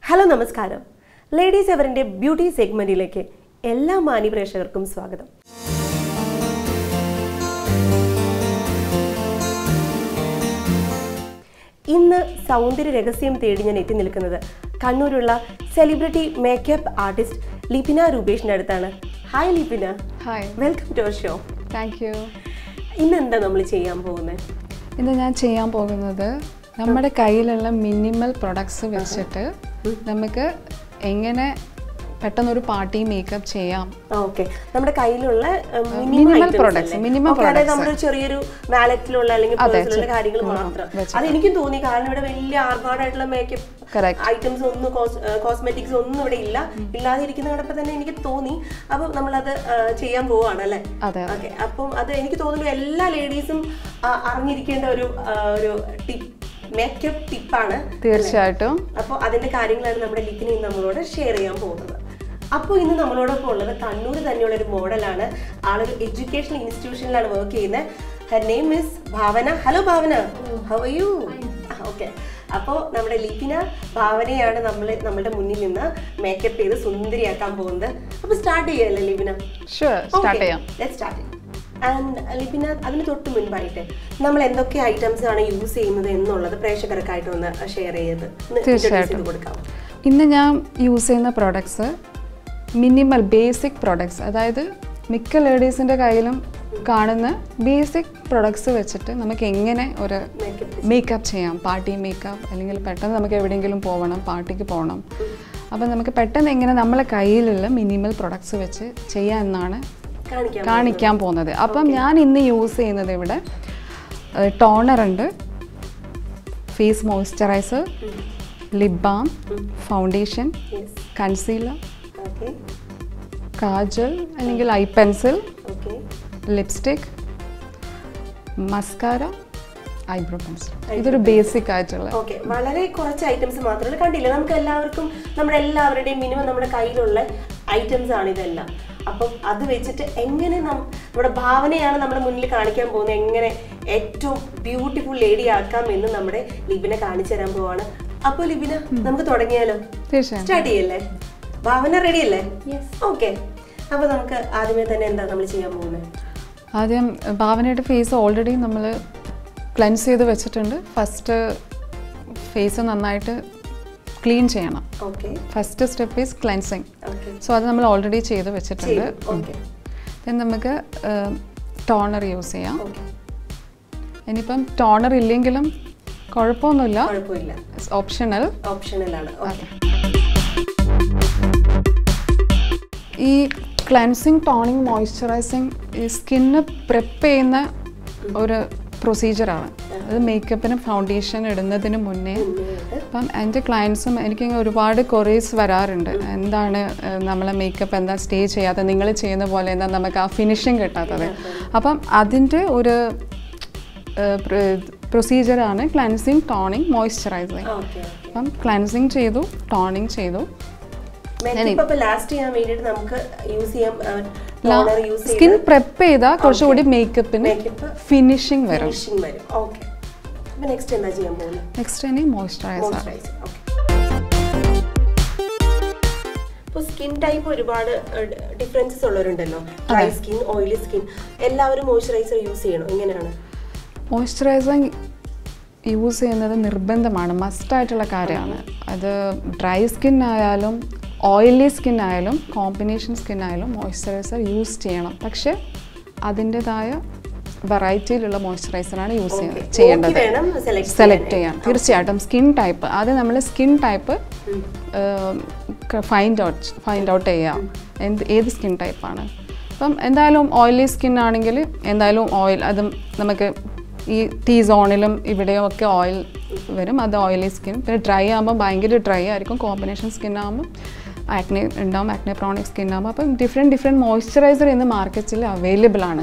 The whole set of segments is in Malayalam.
ഹലോ നമസ്കാരം. ലേഡീസ് എവറിന്റെ ബ്യൂട്ടി സെഗ്മെന്റിലേക്ക് എല്ലാ മാന്യ പ്രേക്ഷകർക്കും സ്വാഗതം. ഇന്ന് സൗന്ദര്യ രഹസ്യം തേടി ഞാൻ എത്തി നിൽക്കുന്നത് കണ്ണൂരുള്ള സെലിബ്രിറ്റി മേക്കപ്പ് ആർട്ടിസ്റ്റ് ലിപിന രൂപേഷിന്റെ അടുത്താണ്. Hi Lipina. Hi. Welcome to our show. Thank you. ഇന്ന് എന്താ നമ്മൾ ചെയ്യാൻ പോകുന്നത്? ഇന്ന് ഞാൻ ചെയ്യാൻ പോകുന്നത് നമ്മുടെ കയ്യിലുള്ള മിനിമൽ പ്രൊഡക്ട്സ് വെച്ചിട്ട് നമുക്ക് എങ്ങനെ പെട്ടെന്നൊരു പാർട്ടി മേക്കപ്പ് ചെയ്യാം. ഓക്കെ, നമ്മുടെ കയ്യിലുള്ള മിനിമൽ പ്രൊഡക്ട്സ്, നമ്മുടെ ചെറിയൊരു വാലറ്റിലുള്ള അല്ലെങ്കിൽ പേഴ്സിലുള്ള കാര്യങ്ങൾ മാത്രം. അതെനിക്കും തോന്നി, കാരണം ഇവിടെ വലിയ ആർഭാടായിട്ടുള്ള മേക്കപ്പ് ഐറ്റംസ് ഒന്നും കോസ്മെറ്റിക്സ് ഒന്നും ഇവിടെ ഇല്ലാതെ ഇരിക്കുന്ന കണ്ടപ്പോൾ തന്നെ എനിക്ക് തോന്നി. അപ്പം നമ്മളത് ചെയ്യാൻ പോവാണ് അല്ലേ? ഓക്കെ, അപ്പം അത് എനിക്ക് തോന്നുന്നു എല്ലാ ലേഡീസും അറിഞ്ഞിരിക്കേണ്ട ഒരു മേക്കപ്പ് ടിപ്പാണ് തീർച്ചയായിട്ടും. അപ്പോൾ അതിന്റെ കാര്യങ്ങളാണ് നമ്മുടെ ലിപിന ഇന്ന് നമ്മളോട് ഷെയർ ചെയ്യാൻ പോകുന്നത്. അപ്പോൾ ഇന്ന് നമ്മളോടൊപ്പം ഉള്ളത് കണ്ണൂർ തന്നെയുള്ള ഒരു മോഡലാണ്. ആളൊരു എഡ്യൂക്കേഷണൽ ഇൻസ്റ്റിറ്റ്യൂഷനിലാണ് വർക്ക് ചെയ്യുന്നത്. Her name is Bhavana. Hello Bhavana, how are you? Okay, അപ്പോൾ നമ്മുടെ ലിപിന ഭാവനയാണ് നമ്മളുടെ മുന്നിൽ നിന്ന് മേക്കപ്പ് ചെയ്ത് സുന്ദരിയാക്കാൻ പോകുന്നത്. അപ്പോൾ സ്റ്റാർട്ട് ചെയ്യാല്ലേ ലിപിന? സ്റ്റാർട്ട് ചെയ്യാം. Let's start. ആൻഡ് ലിപിന, അതിന് തൊട്ട് മുൻപായിട്ട് നമ്മൾ എന്തൊക്കെ ഐറ്റംസ് ആണ് യൂസ് ചെയ്യുന്നത് എന്നുള്ളത് പ്രേക്ഷകർക്കായിട്ട് ഒന്ന് ഷെയർ ചെയ്ത് കൊടുക്കാം. ഇന്ന് ഞാൻ യൂസ് ചെയ്യുന്ന പ്രോഡക്ട്സ് മിനിമൽ ബേസിക് പ്രോഡക്ട്സ്, അതായത് മിക്ക ലേഡീസിൻ്റെ കയ്യിലും കാണുന്ന ബേസിക് പ്രൊഡക്ട്സ് വെച്ചിട്ട് നമുക്ക് എങ്ങനെ ഒരു മേക്കപ്പ് ചെയ്യാം. പാർട്ടി മേക്കപ്പ്, അല്ലെങ്കിൽ പെട്ടെന്ന് നമുക്ക് എവിടെയെങ്കിലും പോകണം, പാർട്ടിക്ക് പോകണം. അപ്പം നമുക്ക് പെട്ടെന്ന് എങ്ങനെ നമ്മളെ കയ്യിലുള്ള മിനിമൽ പ്രൊഡക്ട്സ് വെച്ച് ചെയ്യാം എന്നാണ് കാണിക്കാൻ പോകുന്നത്. അപ്പം ഞാൻ ഇന്ന് യൂസ് ചെയ്യുന്നത് ഇവിടെ ടോണർ ഉണ്ട്, face moisturiser, lip balm, foundation, concealer, kajal അല്ലെങ്കിൽ eye pencil, lipstick, mascara, eyebrow pencil. ഇതൊരു ബേസിക് ആയിട്ടുള്ള വളരെ കുറച്ച് ഐറ്റംസ് മാത്രമല്ല. കണ്ടില്ല, നമുക്ക് എല്ലാവർക്കും നമ്മുടെ എല്ലാവരുടെയും മിനിമം നമ്മുടെ കയ്യിലുള്ള ഐറ്റംസ് ആണ് ഇതെല്ലാം. അപ്പം അത് വെച്ചിട്ട് എങ്ങനെ നമ്മുടെ ഭാവനയാണ് നമ്മുടെ മുന്നിൽ കാണിക്കാൻ പോകുന്നത്, എങ്ങനെ ഏറ്റവും ബ്യൂട്ടിഫുൾ ലേഡി ആക്കാം എന്ന് നമ്മുടെ ലിപിന കാണിച്ചു തരാൻ പോവാണ്. അപ്പോൾ ലിപിന, നമുക്ക് തുടങ്ങിയാലോ? സ്റ്റാർട്ട് ചെയ്യല്ലേ? ഭാവന റെഡി അല്ലേ? ഓക്കെ, അപ്പോൾ നമുക്ക് ആദ്യമേ തന്നെ എന്താ നമ്മൾ ചെയ്യാൻ പോകുന്നത്? ആദ്യം ഭാവനയുടെ ഫേസ് ഓൾറെഡി നമ്മൾ ക്ലെൻസ് ചെയ്ത് വെച്ചിട്ടുണ്ട്. ഫസ്റ്റ് ഫേസ് നന്നായിട്ട് ക്ലീൻ ചെയ്യണം. First step is cleansing. So അത് നമ്മൾ ഓൾറെഡി ചെയ്ത് വെച്ചിട്ടുണ്ട്. നമുക്ക് ടോണർ യൂസ് ചെയ്യാം. ഇനിയിപ്പം ടോണർ ഇല്ലെങ്കിലും കുഴപ്പമൊന്നുമില്ല, ഓപ്ഷണലാണ്. ഈ ക്ലെൻസിങ്, ടോണിങ്, മോയ്സ്ചറൈസിങ് ഈ സ്കിന്ന് പ്രെപ്പ് ചെയ്യുന്ന ഒരു പ്രൊസീജിയറാണ്. അത് മേക്കപ്പിനും ഫൗണ്ടേഷൻ ഇടുന്നതിന് മുന്നേ. അപ്പം എൻ്റെ ക്ലയൻസും എനിക്കിങ്ങനെ ഒരുപാട് ക്വറീസ് വരാറുണ്ട്. എന്താണ് നമ്മളെ മേക്കപ്പ് എന്താ സ്റ്റേ ചെയ്യാത്തത്, നിങ്ങൾ ചെയ്യുന്ന പോലെ എന്താ നമുക്ക് ആ ഫിനിഷിങ് കിട്ടാത്തത്. അപ്പം അതിൻ്റെ ഒരു പ്രൊസീജിയറാണ് ക്ലെൻസിങ്, ടോണിങ്, മോയ്സ്ചറൈസിങ്. അപ്പം ക്ലെൻസിങ് ചെയ്തു, ടോണിങ് ചെയ്തു. സ്കിൻ പ്രെപ്പ് ചെയ്താൽ കുറച്ചുകൂടി മേക്കപ്പിന് ഫിനിഷിങ് വരും. നെക്സ്റ്റ് ഇനി മോയ്സ്ചറൈസർ. സ്കിൻ ടൈപ്പ് ഒരുപാട് ഡിഫറൻസസ് ഉള്ളവരുണ്ടല്ലോ, ഡ്രൈ സ്കിൻ, ഓയിലി സ്കിൻ. എല്ലാവരും മോയ്സ്ചറൈസർ യൂസ് ചെയ്യണം? എങ്ങനെയാണ്? മോയ്സ്ചറൈസിങ് യൂസ് ചെയ്യുന്നത് നിർബന്ധമാണ്, മസ്റ്റായിട്ടുള്ള കാര്യമാണ്. അത് ഡ്രൈ സ്കിൻ ആയാലും ഓയിലി സ്കിൻ ആയാലും കോമ്പിനേഷൻ സ്കിൻ ആയാലും മോയ്സ്ചറൈസർ യൂസ് ചെയ്യണം. പക്ഷെ അതിൻ്റെതായ വെറൈറ്റിയിലുള്ള മോയ്സ്ചറൈസറാണ് യൂസ് ചെയ്യേണ്ടത്, സെലക്ട് ചെയ്യാം. തീർച്ചയായിട്ടും സ്കിൻ ടൈപ്പ്, അത് നമ്മൾ സ്കിൻ ടൈപ്പ് ഫൈൻഡ് ഔട്ട് ചെയ്യാം, ഏത് സ്കിൻ ടൈപ്പാണ്. അപ്പം എന്തായാലും ഓയിലി സ്കിൻ ആണെങ്കിൽ എന്തായാലും ഓയിൽ, അത് നമുക്ക് ഈ ടീ സോണിലും ഇവിടെയും ഒക്കെ ഓയിൽ വരും, അത് ഓയിലി സ്കിൻ. പിന്നെ ഡ്രൈ ആകുമ്പോൾ ഭയങ്കര ഡ്രൈ ആയിരിക്കും. കോമ്പിനേഷൻ സ്കിൻ ആകുമ്പോൾ ആക്നെ ഉണ്ടാവും, ആക്നെ പ്രോണിക് സ്കിൻ ആകുമ്പോൾ. അപ്പം ഡിഫറെൻറ്റ് മോയ്സ്ചറൈസർ ഇന്ന് മാർക്കറ്റിൽ അവൈലബിൾ ആണ്,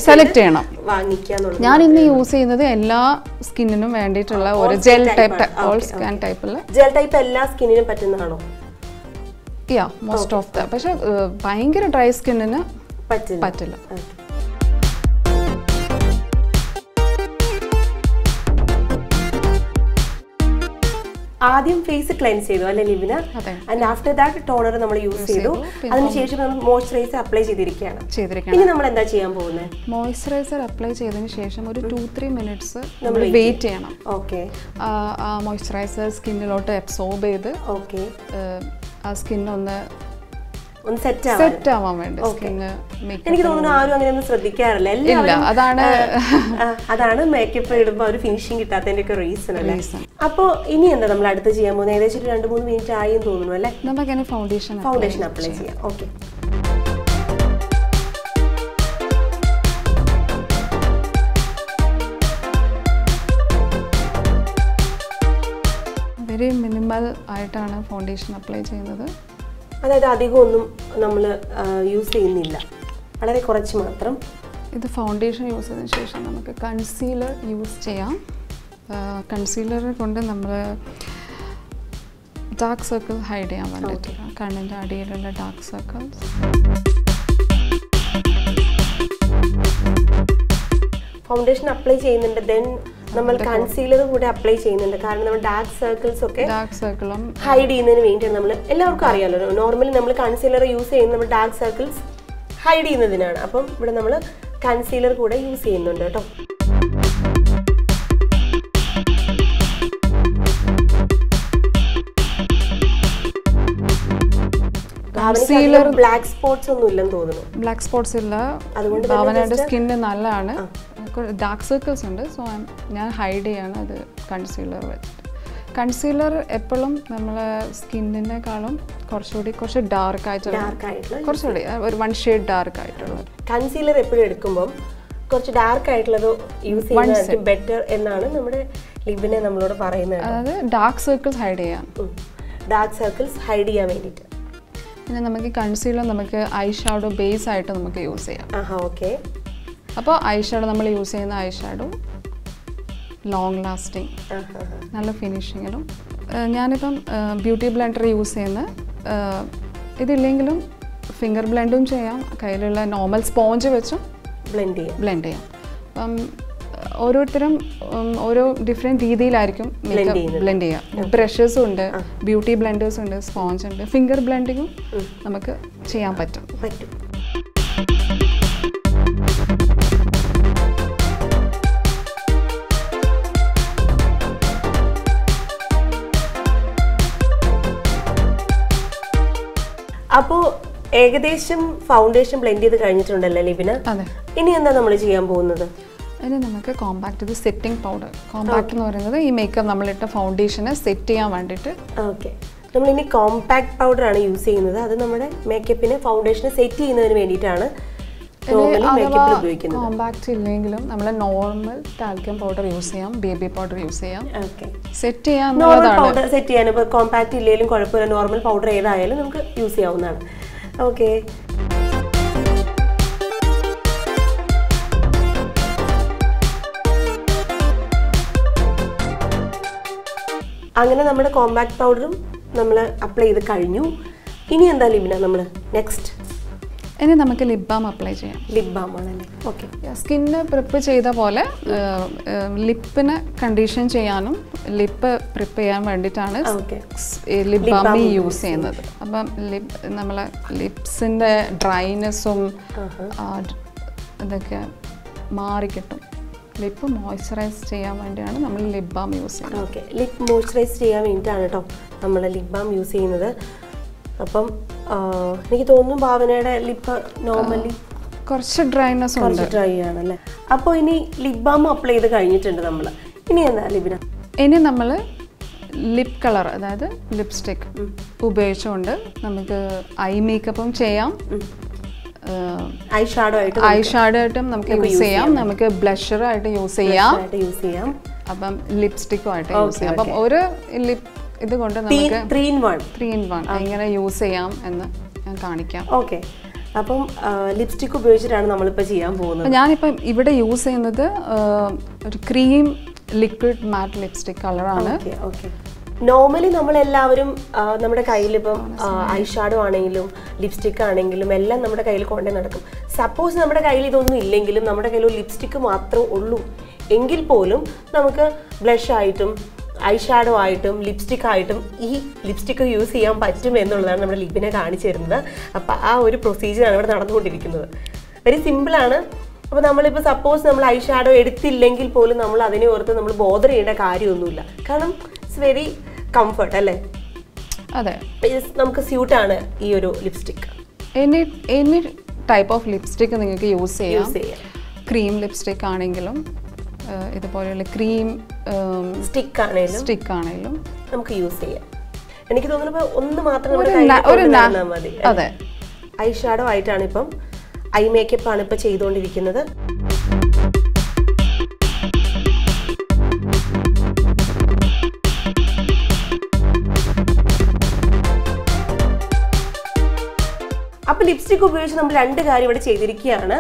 സെലക്ട് ചെയ്യണം. ഞാൻ ഇന്ന് യൂസ് ചെയ്യുന്നത് എല്ലാ സ്കിന്നിനും വേണ്ടിയിട്ടുള്ള ഒരു ജെൽ ടൈപ്പ്, ഓൾ സ്കിൻ ടൈപ്പുള്ള ജെൽ ടൈപ്പ്. എല്ലാ സ്കിന്നിനും പറ്റുന്നതാണോ? Most of the. പക്ഷെ ഭയങ്കര ഡ്രൈ സ്കിന്നിന് പറ്റില്ല. ആദ്യം ഫേസ് ക്ലെൻസ് ചെയ്തു അല്ലെ Libina? And after that toner നമ്മൾ യൂസ് ചെയ്തു. അതിനുശേഷം നമ്മൾ മോയ്സ്ചറൈസർ അപ്ലൈ ചെയ്തിരിക്കുകയാണ്. ഇനി നമ്മൾ എന്താ ചെയ്യാൻ പോകുന്നത്? മോയ്സ്ചറൈസർ അപ്ലൈ ചെയ്തതിന് ശേഷം ഒരു 2-3 മിനിറ്റ്സ് നമ്മൾ വെയിറ്റ് ചെയ്യണം. ഓക്കെ. ആ മോയ്സ്ചറൈസർ സ്കിന്നിലോട്ട് അബ്സോർബ് ചെയ്ത് ആ സ്കിന്നൊന്ന് സെറ്റ് ആവാൻ വേണ്ടി. എനിക്ക് തോന്നുന്നു ആരും അങ്ങനെ ഒന്നും ശ്രദ്ധിക്കാറില്ല. അതാണ് മേക്കപ്പ് ഇടുമ്പോൾ ഒരു ഫിനിഷിംഗ് കിട്ടാത്തതിന്റെ ഒക്കെ റീസൺ അല്ലേ? അപ്പൊ ഇനി എന്താ നമ്മൾ അടുത്ത് ചെയ്യാൻ പോകുന്നത്? ഏകദേശം 2-3 മിനിറ്റ് ആയി എന്ന് തോന്നുന്നു അല്ലേ? നമുക്ക് ഫൗണ്ടേഷൻ അപ്ലൈ ചെയ്യാം. ഓക്കെ. വെരി മിനിമൽ ആയിട്ടാണ് ഫൗണ്ടേഷൻ അപ്ലൈ ചെയ്യുന്നത്. അതായത് അധികം ഒന്നും നമ്മൾ യൂസ് ചെയ്യുന്നില്ല, വളരെ കുറച്ച് മാത്രം. ഇത് ഫൗണ്ടേഷൻ യൂസ് ചെയ്തതിന് ശേഷം നമുക്ക് കൺസീലർ യൂസ് ചെയ്യാം. കൺസീലർ കൊണ്ട് നമ്മൾ ഡാർക്ക് സർക്കിൾ ഹൈഡ് ചെയ്യാൻ വേണ്ടിയിട്ട്, കണ്ണിൻ്റെ അടിയിലുള്ള ഡാർക്ക് സർക്കിൾസ്. ഫൗണ്ടേഷൻ അപ്ലൈ ചെയ്യുന്നുണ്ട്, ദെൻ നമ്മൾ കൺസീലർ കൂടെ അപ്ലൈ ചെയ്യുന്നുണ്ട്. കാരണം നമ്മൾ ഡാർക്ക് സർക്കിളും ഹൈഡ് ചെയ്യുന്നതിന് വേണ്ടിയാണ്. നമ്മൾ എല്ലാവർക്കും അറിയാമല്ലോ, നോർമലി നമ്മൾ കൺസീലർ യൂസ് ചെയ്യുന്നത് നമ്മൾ ഡാർക്ക് സർക്കിൾസ് ഹൈഡ് ചെയ്യുന്നതിനാണ്. അപ്പം ഇവിടെ നമ്മൾ കൺസീലർ കൂടെ യൂസ് ചെയ്യുന്നുണ്ട് കേട്ടോ. ബ്ലാക്ക് സ്പോട്ട്സ് ഒന്നും ഇല്ലെന്ന് തോന്നുന്നു. ബ്ലാക്ക് സ്പോട്ട്സ് ഇല്ല, അതുകൊണ്ട് ഭാവനയുടെ സ്കിന്ന് നല്ലതാണ്. ഡാർക്ക് സർക്കിൾസ് ഉണ്ട്, സോ ഞാൻ ഹൈഡ് ചെയ്യാണ് അത് കൺസീലർ വെച്ചിട്ട്. കൺസീലർ എപ്പോഴും നമ്മളെ സ്കിന്നിനേക്കാളും കുറച്ച് ഡാർക്ക് ആയിട്ടുള്ള, കുറച്ചുകൂടി ഒരു 1 ഷെയ്ഡ് ഡാർക്ക് ആയിട്ടുള്ളത്. കൺസീലർ എപ്പോഴും എടുക്കുമ്പോൾ കുറച്ച് ഡാർക്ക് ആയിട്ടുള്ളത് യൂസ് ചെയ്യുന്നത് ബെറ്റർ എന്നാണ് നമ്മുടെ ലിബിനെ നമ്മളോട് പറയുന്നത്. അതായത് ഡാർക്ക് സർക്കിൾസ് ഹൈഡ് ചെയ്യാൻ, ഡാർക്ക് സർക്കിൾസ് ഹൈഡ് ചെയ്യാൻ വേണ്ടിയിട്ട്. പിന്നെ നമുക്ക് കൺസീലർ നമുക്ക് ഐ ഷാഡോ ബേസ് ആയിട്ട് നമുക്ക് യൂസ് ചെയ്യാം. ഓക്കെ. അപ്പോൾ ഐ ഷാഡോ നമ്മൾ യൂസ് ചെയ്യുന്ന ഐ ഷാഡോ ലോങ് ലാസ്റ്റിംഗ്, നല്ല ഫിനിഷിങ്ങിലും. ഞാനിപ്പം ബ്യൂട്ടി ബ്ലെൻഡർ യൂസ് ചെയ്യുന്ന, ഇതില്ലെങ്കിലും ഫിംഗർ ബ്ലെൻഡും ചെയ്യാം, കയ്യിലുള്ള നോർമൽ സ്പോഞ്ച് വെച്ചും ബ്ലെൻഡ് ചെയ്യാം. അപ്പം ഓരോരുത്തരും ഓരോ ഡിഫറെൻറ്റ് രീതിയിലായിരിക്കും ബ്ലെൻഡ് ചെയ്യുക. ബ്രഷസും ഉണ്ട്, ബ്യൂട്ടി ബ്ലെൻഡേഴ്സ് ഉണ്ട്, സ്പോഞ്ച് ഉണ്ട്, ഫിംഗർ ബ്ലെൻഡിങ്ങും നമുക്ക് ചെയ്യാൻ പറ്റും. അപ്പോൾ ഏകദേശം ഫൗണ്ടേഷൻ ബ്ലെൻഡ് ചെയ്ത് കഴിഞ്ഞിട്ടുണ്ടല്ലോ ലിബിന? അതെ. ഇനി എന്താ നമ്മൾ ചെയ്യാൻ പോകുന്നത്? ഇനി നമുക്ക് കോമ്പാക്ട്, ഇത് സെറ്റിംഗ് പൗഡർ. കോമ്പാക്ട് എന്ന് പറയുന്നത് ഈ മേക്കപ്പ് നമ്മളിട്ട ഫൗണ്ടേഷനെ സെറ്റ് ചെയ്യാൻ വേണ്ടിയിട്ട്. ഓക്കെ. നമ്മളിനി കോമ്പാക്ട് പൗഡർ ആണ് യൂസ് ചെയ്യുന്നത്. അത് നമ്മുടെ മേക്കപ്പിനെ ഫൗണ്ടേഷനെ സെറ്റ് ചെയ്യുന്നതിന് വേണ്ടിയിട്ടാണ് ഉപയോഗിക്കുന്നത്. കോമ്പാക്ട് ഇല്ലെങ്കിലും നമ്മൾ നോർമൽ ടാൽക്കം പൗഡർ യൂസ് ചെയ്യാം, ബേബി പൗഡർ യൂസ് ചെയ്യാം. സെറ്റ് ചെയ്യാൻ പൗഡർ സെറ്റ് ചെയ്യാൻ ഇപ്പോൾ കോമ്പാക്ട് ഇല്ലെങ്കിലും കുഴപ്പമില്ല, നോർമൽ പൗഡർ ഏതായാലും നമുക്ക് യൂസ് ചെയ്യാവുന്നതാണ്. ഓക്കെ. അങ്ങനെ നമ്മുടെ കോമ്പാക്ട് പൗഡറും നമ്മൾ അപ്ലൈ ചെയ്ത് കഴിഞ്ഞു. ഇനി എന്താ ലിബിന നമ്മൾ നെക്സ്റ്റ്? ഇനി നമുക്ക് ലിപ് ബാം അപ്ലൈ ചെയ്യാം. ലിപ് ബാം ആണല്ലേ? ഓക്കെ. സ്കിന്ന് പ്രിപ്പ് ചെയ്ത പോലെ ലിപ്പിനെ കണ്ടീഷൻ ചെയ്യാനും ലിപ്പ് പ്രിപ്പ് ചെയ്യാൻ വേണ്ടിയിട്ടാണ് ലിപ് ബാം യൂസ് ചെയ്യുന്നത്. അപ്പം നമ്മളെ ലിപ്സിൻ്റെ ഡ്രൈനെസ്സും ഇതൊക്കെ മാറിക്കിട്ടും. ലിപ്പ് മോയ്സ്ചറൈസ് ചെയ്യാൻ വേണ്ടിയാണ് നമ്മൾ ലിപ് ബാം യൂസ് ചെയ്യുന്നത്. ഓക്കെ. ലിപ്പ് മോയ്സ്ചറൈസ് ചെയ്യാൻ വേണ്ടിയിട്ടാണ് കേട്ടോ നമ്മൾ ലിപ് ബാം യൂസ് ചെയ്യുന്നത്. അപ്പം എനിക്ക് തോന്നുന്നു ഭാവനയുടെ ലിപ്പ് നോർമലി കുറച്ച് ഡ്രൈനെസ് ഉണ്ട്, ഡ്രൈ ആണല്ലേ? അപ്പോൾ ഇനി ലിപ് ബാം അപ്ലൈ ചെയ്ത് കഴിഞ്ഞിട്ടുണ്ട് നമ്മൾ. ഇനി എന്താ ലിബിന? ഇനി നമ്മൾ ലിപ് കളർ, അതായത് ലിപ്സ്റ്റിക് ഉപയോഗിച്ചുകൊണ്ട് നമുക്ക് ഐ മേക്കപ്പും ചെയ്യാം, ഐ ഷാഡോ ആയിട്ടും നമുക്ക് യൂസ് ചെയ്യാം, നമുക്ക് ബ്ലഷർ ആയിട്ട് യൂസ് ചെയ്യാം, അപ്പം ലിപ്സ്റ്റിക്കും ആയിട്ട് യൂസ് ചെയ്യാം. അപ്പം ഒരു ലിപ് ഇതുകൊണ്ട് നമുക്ക് 3 in 1 എങ്ങനെ യൂസ് ചെയ്യാം എന്ന് ഞാൻ കാണിക്കാം. ഓക്കെ. അപ്പം ലിപ്സ്റ്റിക് ഉപയോഗിച്ചിട്ടാണ് നമ്മളിപ്പോൾ ചെയ്യാൻ പോകുന്നത്. ഞാനിപ്പം ഇവിടെ യൂസ് ചെയ്യുന്നത് ഒരു ക്രീം ലിക്വിഡ് മാറ്റ് ലിപ്സ്റ്റിക് കളറാണ്. ഓക്കെ. നോർമലി നമ്മളെല്ലാവരും നമ്മുടെ കയ്യിലിപ്പം ഐ ഷാഡോ ആണെങ്കിലും ലിപ്സ്റ്റിക് ആണെങ്കിലും എല്ലാം നമ്മുടെ കയ്യിൽ കൊണ്ടേ നടക്കും. സപ്പോസ് നമ്മുടെ കയ്യിൽ ഇതൊന്നും ഇല്ലെങ്കിലും നമ്മുടെ കയ്യിൽ ഒരു ലിപ്സ്റ്റിക്ക് മാത്രമേ ഉള്ളൂ എങ്കിൽ പോലും നമുക്ക് ബ്ലഷ് ആയിട്ടും ഐ ഷാഡോ ആയിട്ടും ലിപ്സ്റ്റിക് ആയിട്ടും ഈ ലിപ്സ്റ്റിക്ക് യൂസ് ചെയ്യാൻ പറ്റും എന്നുള്ളതാണ് നമ്മുടെ ലിപിനെ കാണിച്ചു തരുന്നത്. അപ്പോൾ ആ ഒരു പ്രൊസീജിയറാണ് ഇവിടെ നടന്നുകൊണ്ടിരിക്കുന്നത്. വെരി സിമ്പിളാണ്. അപ്പോൾ നമ്മളിപ്പോൾ സപ്പോസ് നമ്മൾ ഐ ഷാഡോ എടുത്തില്ലെങ്കിൽ പോലും നമ്മൾ അതിനെ ഓർത്ത് നമ്മൾ ബോധർ ചെയ്യേണ്ട കാര്യമൊന്നുമില്ല. കാരണം ഇറ്റ്സ് വെരി കംഫർട്ട് അല്ലേ? അതെ, നമുക്ക് സ്യൂട്ടാണ് ഈ ഒരു lipstick. Any type of lipstick നിങ്ങൾക്ക് യൂസ് ചെയ്യാം. ക്രീം ലിപ്സ്റ്റിക് ആണെങ്കിലും ഇതുപോലെയുള്ള ക്രീം സ്റ്റിക്ക് ആണെങ്കിലും നമുക്ക് യൂസ് ചെയ്യാം. എനിക്ക് തോന്നുന്നു ഒന്ന് മാത്രം മതി. അതെ, ഐ ഷാഡോ ആയിട്ടാണ് ഇപ്പം ഐ മേക്കപ്പ് ആണ് ഇപ്പം ചെയ്തുകൊണ്ടിരിക്കുന്നത്. അപ്പോൾ ലിപ്സ്റ്റിക് ഉപയോഗിച്ച് നമ്മൾ 2 കാര്യം ഇവിടെ ചെയ്തിരിക്കുകയാണ്.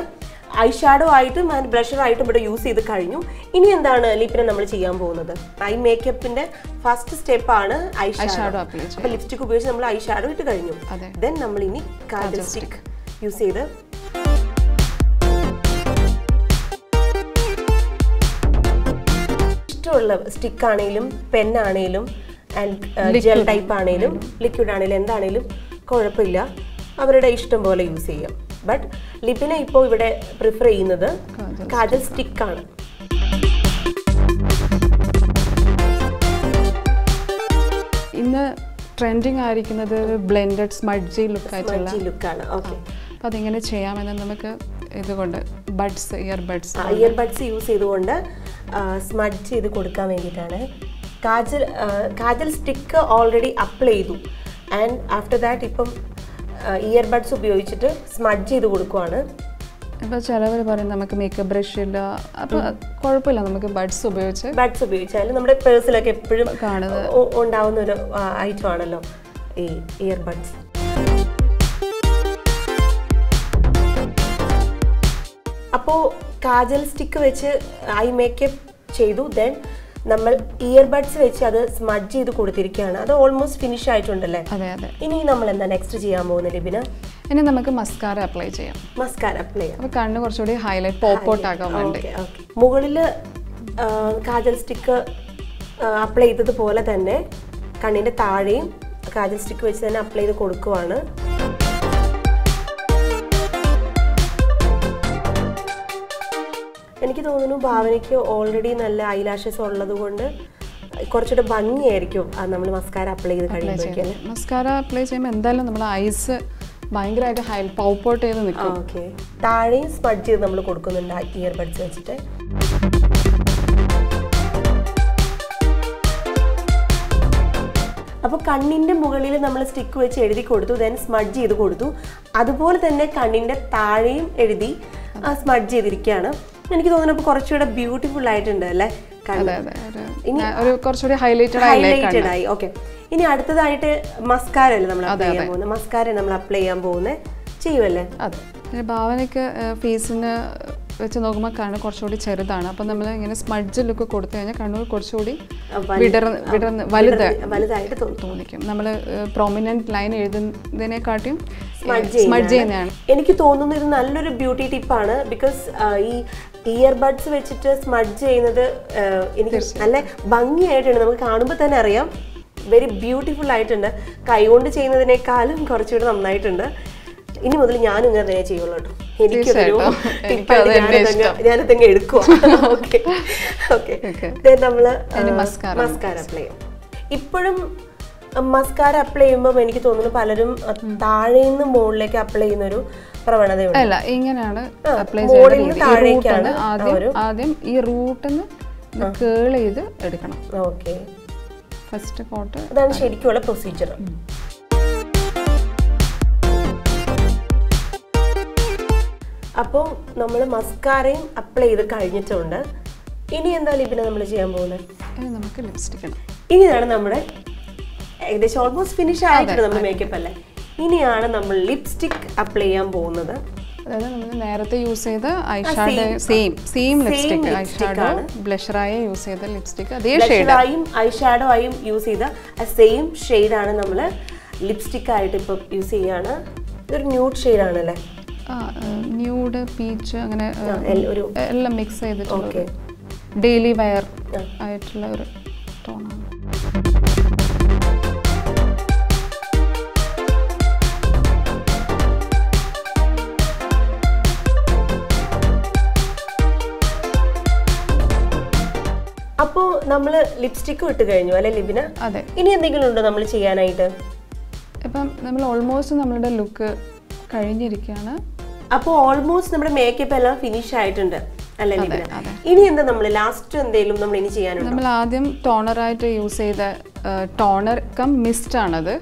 ഐ ഷാഡോ ആയിട്ടും ആൻഡ് ബ്ലഷറായിട്ടും ഇവിടെ യൂസ് ചെയ്ത് കഴിഞ്ഞു. ഇനി എന്താണ് ലിപ്പിനെ നമ്മൾ ചെയ്യാൻ പോകുന്നത്? ഐ മേക്കപ്പിന്റെ ഫസ്റ്റ് സ്റ്റെപ്പാണ് ഐ ഷാഡോ അപ്ലൈ. അപ്പോൾ ലിപ്സ്റ്റിക് ഉപയോഗിച്ച് നമ്മൾ ഐ ഷാഡോ ഇട്ട് കഴിഞ്ഞു. ദെൻ നമ്മൾ ഇനി കാജൽ സ്റ്റിക്ക് യൂസ് ചെയ്ത് ഇഷ്ടമുള്ള സ്റ്റിക്ക് ആണെങ്കിലും പെന്നാണേലും ആൻഡ് ജെൽ ടൈപ്പ് ആണെങ്കിലും ലിക്വിഡ് ആണെങ്കിലും എന്താണേലും കുഴപ്പമില്ല, അവരുടെ ഇഷ്ടം പോലെ യൂസ് ചെയ്യാം. ബട്ട് ലിപിനെ ഇപ്പോൾ ഇവിടെ പ്രിഫർ ചെയ്യുന്നത് കാജൽ സ്റ്റിക്കാണ്. ഇന്ന് ട്രെൻഡിങ് ആയിരിക്കുന്നത് ബ്ലെൻഡഡ് സ്മഡ്ജി ലുക്കാണ്. ഓക്കെ, അപ്പോൾ അതിങ്ങനെ ചെയ്യാമെന്ന് നമുക്ക് ഇതുകൊണ്ട് ഇയർബഡ്സ് യൂസ് ചെയ്തുകൊണ്ട് സ്മഡ്ജ് ചെയ്ത് കൊടുക്കാൻ വേണ്ടിയിട്ടാണ്. കാജൽ സ്റ്റിക്ക് ഓൾറെഡി അപ്ലൈ ചെയ്തു ആൻഡ് ആഫ്റ്റർ ദാറ്റ് ഇപ്പം ഇയർബഡ്സ് ഉപയോഗിച്ചിട്ട് സ്മഡ്ജ് ചെയ്ത് കൊടുക്കുവാണ്. ഇപ്പോൾ ചിലവർ പറയും നമുക്ക് മേക്കപ്പ് ബ്രഷ് ഇല്ല, അപ്പോൾ കുഴപ്പമില്ല, നമുക്ക് ബഡ്സ് ഉപയോഗിച്ചാൽ നമ്മുടെ പേഴ്സിലൊക്കെ എപ്പോഴും കാണുന്നത് ഉണ്ടാവുന്ന ഒരു ഐറ്റം ആണല്ലോ ഈ ഇയർബഡ്സ്. അപ്പോൾ കാജൽ സ്റ്റിക്ക് വെച്ച് ഐ മേക്കപ്പ് ചെയ്തു. ദെൻ നമ്മൾ ഇയർബഡ്സ് വെച്ച് അത് സ്മഡ്ജ് ചെയ്ത് കൊടുത്തിരിക്കുകയാണ്. അത് ഓൾമോസ്റ്റ് ഫിനിഷ് ആയിട്ടുണ്ടല്ലേ? അതെ അതെ. ഇനി നമ്മൾ എന്താ നെക്സ്റ്റ് ചെയ്യാൻ പോകുന്നത് ലിപിന? ഇനി നമുക്ക് മസ്കാര അപ്ലൈ ചെയ്യാം. അപ്പോൾ കണ്ണ് കുറച്ചുകൂടി ഹൈലൈറ്റ് പോപ്പ് ഔട്ട് ആക്കാൻ വേണ്ടി മുകളിൽ കാജൽ സ്റ്റിക്ക് അപ്ലൈ ചെയ്തതുപോലെ തന്നെ കണ്ണിൻ്റെ താഴെയും കാജൽ സ്റ്റിക്ക് വെച്ച് തന്നെ അപ്ലൈ ചെയ്ത് കൊടുക്കുവാണ്. എനിക്ക് തോന്നുന്നു ഭാവനയ്ക്ക് ഓൾറെഡി നല്ല ഐലാഷസ് ഉള്ളത് കൊണ്ട് കുറച്ചുകൂടെ ഭംഗിയായിരിക്കും നമ്മൾ മസ്കാര അപ്ലൈ ചെയ്ത് കഴിയുമ്പോഴേക്കും. മസ്കാര അപ്ലൈ ചെയ്യുമ്പോൾ എന്തായാലും നമ്മൾ ഐസ് ഭയങ്കരമായിട്ട് പോപ്പ് ഔട്ട് ചെയ്ത് നിൽക്കും. ഓക്കെ, താഴെയും സ്മഡ്ജ് ചെയ്ത് നമ്മൾ കൊടുക്കുന്നുണ്ട് ഇയർബഡ്സ് വെച്ചിട്ട്. അപ്പോൾ കണ്ണിൻ്റെ മുകളിൽ നമ്മൾ സ്റ്റിക്ക് വെച്ച് എഴുതി കൊടുത്തു, ദെൻ സ്മഡ്ജ് ചെയ്ത് കൊടുത്തു. അതുപോലെ തന്നെ കണ്ണിൻ്റെ താഴെയും എഴുതി സ്മഡ്ജ് ചെയ്തിരിക്കുകയാണ്. എനിക്ക് തോന്നുന്നു ഇപ്പോൾ കുറച്ചുകൂടെ ബ്യൂട്ടിഫുൾ ആയിട്ടുണ്ട് അല്ലേ? കുറച്ചുകൂടി ഹൈലൈറ്റഡ് ആയി. ഓക്കെ, ഇനി അടുത്തതായിട്ട് മസ്കാര അല്ലേ നമ്മൾ അപ്ലൈ ചെയ്യാൻ പോകുന്നത്? മസ്കാര നമ്മൾ അപ്ലൈ ചെയ്യാൻ പോകുന്നത് ചെയ്യുമല്ലേ? അതെ. ഭാവനയ്ക്ക് ഫേസിന് വെച്ച് നോക്കുമ്പോൾ കണ്ണ് കുറച്ചുകൂടി ചെറുതാണ്. അപ്പം നമ്മൾ ഇങ്ങനെ സ്മഡ്ജ് ലുക്ക് കൊടുത്തു കഴിഞ്ഞാൽ കണ്ണൂർ കുറച്ചുകൂടി വലുതായിട്ട് തോന്നിക്കും. നമ്മൾ പ്രൊമിനന്റ് ലൈൻ എഴുതുന്നതിനെക്കാട്ടിയും സ്മഡ്ജ് ചെയ്യുന്നതാണ്. എനിക്ക് തോന്നുന്നു ഇത് നല്ലൊരു ബ്യൂട്ടി ടിപ്പാണ്. ബിക്കോസ് ഈ ഇയർബഡ്സ് വെച്ചിട്ട് സ്മഡ്ജ് ചെയ്യുന്നത് എനിക്ക് നല്ല ഭംഗിയായിട്ടുണ്ട്. നമുക്ക് കാണുമ്പോൾ തന്നെ അറിയാം, വെരി ബ്യൂട്ടിഫുൾ ആയിട്ടുണ്ട്. കൈകൊണ്ട് ചെയ്യുന്നതിനേക്കാളും കുറച്ചുകൂടി നന്നായിട്ടുണ്ട്. ഇനി മുതൽ ഞാനും ഇങ്ങനെ തന്നെ ചെയ്യുള്ളൂ കേട്ടോ. എനിക്കൊരു ഞാനതങ്ങ് എടുക്കുക. ഓക്കെ ഓക്കെ, നമ്മള് മസ്കാര അപ്ലൈ ചെയ്യും. ഇപ്പോഴും മസ്കാര അപ്ലൈ ചെയ്യുമ്പോൾ എനിക്ക് തോന്നുന്നു പലരും താഴെ നിന്ന് മുകളിലേക്ക് അപ്ലൈ ചെയ്യുന്ന ഒരു പ്രവണതയുണ്ട്. അല്ല, ഇങ്ങനെയാണ് അപ്ലൈ ചെയ്യുന്നത്. ആദ്യം ഈ റൂട്ടിൽ നിന്ന് കേൾ ചെയ്ത് എടുക്കണം. ഓക്കെ, ഫസ്റ്റ് കോട്ട് അതാണ് ശരിക്കുള്ള പ്രൊസീജിയർ. അപ്പോൾ നമ്മൾ മസ്കാരയും അപ്ലൈ ചെയ്ത് കഴിഞ്ഞിട്ടുണ്ട്. ഇനി എന്താ ലിപിനെ നമ്മൾ ചെയ്യാൻ പോകുന്നത്? നമുക്ക് ലിപ്സ്റ്റിക് ആണ്. ഇനിയാണ് നമ്മുടെ ഏകദേശം ഓൾമോസ്റ്റ് ഫിനിഷ് ആയിട്ടുണ്ട് നമ്മുടെ മേക്കപ്പ് അല്ലേ. ഇനിയാണ് നമ്മൾ ലിപ്സ്റ്റിക് അപ്ലൈ ചെയ്യാൻ പോകുന്നത്. അതായത് നമ്മൾ നേരത്തെ യൂസ് ചെയ്ത ഐഷാഡോ സെയിം ലിപ്സ്റ്റിക്, ഐഷാഡോ ബ്ലഷറായി യൂസ് ചെയ്ത ലിപ്സ്റ്റിക്, അതേ ഷെയ്ഡായും ഐഷാഡോ ആയും യൂസ് ചെയ്ത സെയിം ഷെയ്ഡാണ് നമ്മൾ ലിപ്സ്റ്റിക് ആയിട്ട് ഇപ്പം യൂസ് ചെയ്യാണ്. ഇതൊരു ന്യൂഡ് ഷെയ്ഡാണല്ലേ? ന്യൂഡ്, പീച്ച്, അങ്ങനെ എല്ലാം മിക്സ് ചെയ്തിട്ടുള്ള ഡെയിലി വെയർ ആയിട്ടുള്ള ഒരു ടോണാണ്. നമ്മൾ ലിപ്സ്റ്റിക്കും ഇട്ട് കഴിഞ്ഞു അല്ലെ ലിബിന? അതെ. ഇനി എന്തെങ്കിലും ഉണ്ടോ നമ്മൾ ചെയ്യാനായിട്ട്? ഇപ്പം നമ്മൾ ഓൾമോസ്റ്റ് നമ്മളുടെ ലുക്ക് കഴിഞ്ഞിരിക്കുകയാണ്. അപ്പോൾ ഓൾമോസ്റ്റ് നമ്മുടെ മേക്കപ്പ് എല്ലാം ഫിനിഷ് ആയിട്ടുണ്ട് അല്ലേ ലിബിന? ഇനി എന്താ നമ്മൾ ലാസ്റ്റ് എന്തെങ്കിലും നമ്മൾ ഇനി ചെയ്യാനുണ്ട്? നമ്മൾ ആദ്യം ടോണറായിട്ട് യൂസ് ചെയ്ത ടോണർ കം മിസ്റ്റ് ആണത്.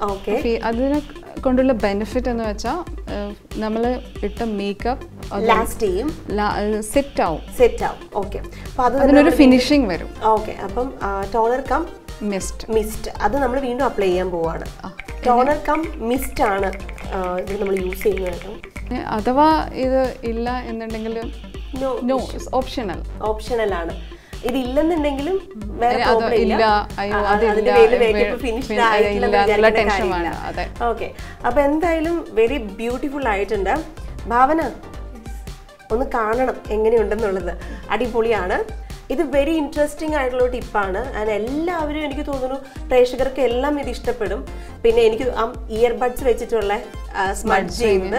അതിനെ കൊണ്ടുള്ള ബെനിഫിറ്റ് എന്ന് വെച്ചാൽ നമ്മൾ ഇട്ട മേക്കപ്പ് ലാസ്റ്റ് ചെയ്യും, സെറ്റ് ആവും. ഓക്കെ. അതിനൊരു ഫിനിഷിംഗ് വരും. ഓക്കെ. അപ്പം ടോണർ കം മിസ്റ്റ് അത് നമ്മൾ വീണ്ടും അപ്ലൈ ചെയ്യാൻ പോവാണ്. ടോണർ കം മിസ്റ്റ് ആണ് ഇത് നമ്മൾ യൂസ് ചെയ്യുന്നത് കേട്ടോ. അഥവാ ഇത് ഇല്ല എന്നുണ്ടെങ്കിൽ ഓപ്ഷണൽ ആണ്. ഇത് ഇല്ലെന്നുണ്ടെങ്കിലും വേറെ പ്രോബ്ലം ഇല്ല. ഓക്കെ. അപ്പൊ എന്തായാലും വെരി ബ്യൂട്ടിഫുൾ ആയിട്ടുണ്ട്. ഭാവന ഒന്ന് കാണണം എങ്ങനെയുണ്ടെന്നുള്ളത്. അടിപൊളിയാണ്. ഇത് വെരി ഇൻട്രസ്റ്റിംഗ് ആയിട്ടുള്ള ടിപ്പാണ്. ആൻഡ് എല്ലാവരും എനിക്ക് തോന്നുന്നു പ്രേക്ഷകർക്ക് എല്ലാം ഇത് ഇഷ്ടപ്പെടും. പിന്നെ എനിക്ക് ഇയർബഡ്സ് വെച്ചിട്ടുള്ള സ്മഡ്ജ് ചെയ്യുന്നത്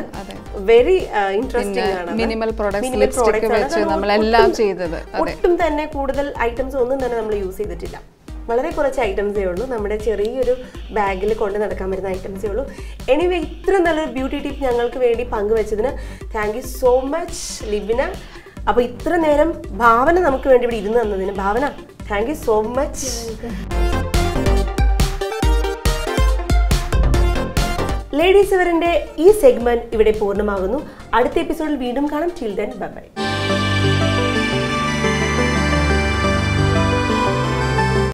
വെരി ഇൻട്രസ്റ്റിംഗ് ആണ്. ഒട്ടും തന്നെ കൂടുതൽ ഐറ്റംസ് ഒന്നും തന്നെ നമ്മൾ യൂസ് ചെയ്തിട്ടില്ല. വളരെ കുറച്ച് ഐറ്റംസേ ഉള്ളൂ. നമ്മുടെ ചെറിയൊരു ബാഗിൽ കൊണ്ട് നടക്കാൻ പറ്റുന്ന ഐറ്റംസേ ഉള്ളൂ. എനിവേ ഇത്ര നല്ലൊരു ബ്യൂട്ടി ടിപ്പ് ഞങ്ങൾക്ക് വേണ്ടി പങ്കുവെച്ചതിന് thank you so much Libina. അപ്പോൾ ഇത്ര നേരം ഭാവന നമുക്ക് വേണ്ടി ഇവിടെ ഇരുന്ന് തന്നതിന് Bhavana thank you so much. Ladies അവറിന്റെ ഈ സെഗ്മെന്റ് ഇവിടെ പൂർണ്ണമാകുന്നു. അടുത്ത എപ്പിസോഡിൽ വീണ്ടും കാണാം. Till then bye by.